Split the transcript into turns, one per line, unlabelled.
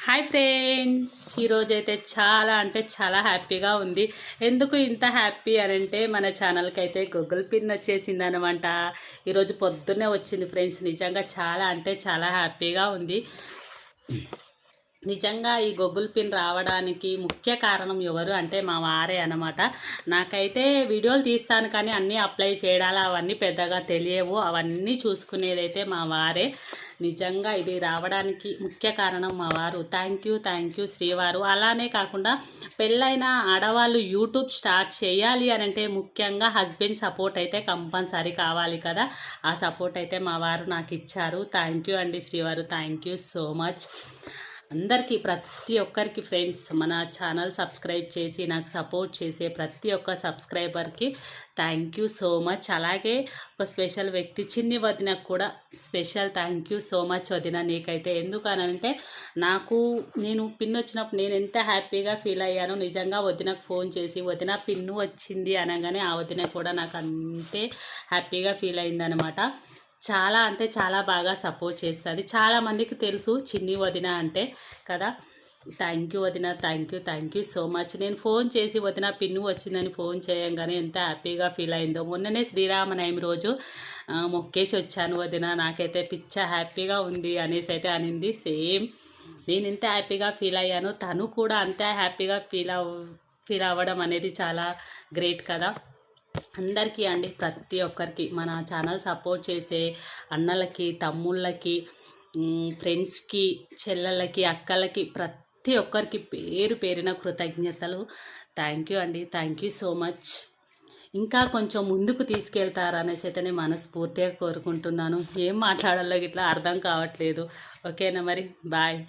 Hi friends, ఈరోజైతే చాలా అంటే చాలా హ్యాపీగా ఉంది. ఎందుకు ఇంత హ్యాపీ అని అంటే మన ఛానల్కి అయితే గూగుల్ పిన్ వచ్చేసింది అనమాట. ఈరోజు పొద్దున్నే వచ్చింది ఫ్రెండ్స్. నిజంగా చాలా అంటే చాలా హ్యాపీగా ఉంది. నిజంగా ఈ గూగుల్ పిన్ రావడానికి ముఖ్య కారణం ఎవరు అంటే మా వారే అనమాట. నాకైతే వీడియోలు తీస్తాను కానీ అన్నీ అప్లై చేయడాలు అవన్నీ పెద్దగా తెలియవు. అవన్నీ చూసుకునేదైతే మా వారే. నిజంగా ఇది రావడానికి ముఖ్య కారణం మా వారు. థ్యాంక్ యూ శ్రీవారు. అలానే కాకుండా పెళ్ళైన ఆడవాళ్ళు యూట్యూబ్ స్టార్ట్ చేయాలి అని అంటే ముఖ్యంగా హస్బెండ్ సపోర్ట్ అయితే కంపల్సరీ కావాలి కదా. ఆ సపోర్ట్ అయితే మా వారు నాకు ఇచ్చారు. థ్యాంక్ యూ అండి శ్రీవారు. Thank you so much. అందరికీ ప్రతి ఒక్కరికి ఫ్రెండ్స్, మన ఛానల్ సబ్స్క్రైబ్ చేసి నాకు సపోర్ట్ చేసే ప్రతి ఒక్క సబ్స్క్రైబర్కి థ్యాంక్ యూ సో మచ్. అలాగే ఒక స్పెషల్ వ్యక్తి చిన్ని వదినకు కూడా special thank you so much వదిన నీకైతే. ఎందుకనంటే నేను పిన్ వచ్చినప్పుడు నేను ఎంత హ్యాపీగా ఫీల్ అయ్యానో నిజంగా వదినకు ఫోన్ చేసి వదిన పిన్ను వచ్చింది అనగానే ఆ వదిన కూడా నాకు అంతే హ్యాపీగా ఫీల్ అయిందనమాట. చాలా అంటే చాలా బాగా సపోర్ట్ చేస్తుంది. చాలామందికి తెలుసు చిన్ని వదిన అంటే కదా. థ్యాంక్ యూ వదిన. Thank you so much. నేను ఫోన్ చేసి వదిన పిన్ను వచ్చిందని ఫోన్ చేయంగానే ఎంత హ్యాపీగా ఫీల్ అయిందో. మొన్ననే శ్రీరామనవమి రోజు మొక్కేసి వచ్చాను వదిన, నాకైతే పిచ్చ హ్యాపీగా ఉంది అనేసి అయితే అనింది. సేమ్ నేను ఎంత హ్యాపీగా ఫీల్ అయ్యానో తను కూడా అంతే హ్యాపీగా ఫీల్ అవ్వడం అనేది చాలా గ్రేట్ కదా. అందరికీ అండి, ప్రతి ఒక్కరికి మన ఛానల్ సపోర్ట్ చేసే అన్నలకి, తమ్ముళ్ళకి, ఫ్రెండ్స్కి, చెల్లెళ్ళకి, అక్కలకి, ప్రతి ఒక్కరికి పేరు పేరిన కృతజ్ఞతలు. థ్యాంక్ యూ అండి. Thank you so much. ఇంకా కొంచెం ముందుకు తీసుకెళ్తారనేసి అయితే నేను మనస్ఫూర్తిగా కోరుకుంటున్నాను. ఏం మాట్లాడాలో ఇట్లా అర్థం కావట్లేదు. ఓకేనా మరి, బాయ్.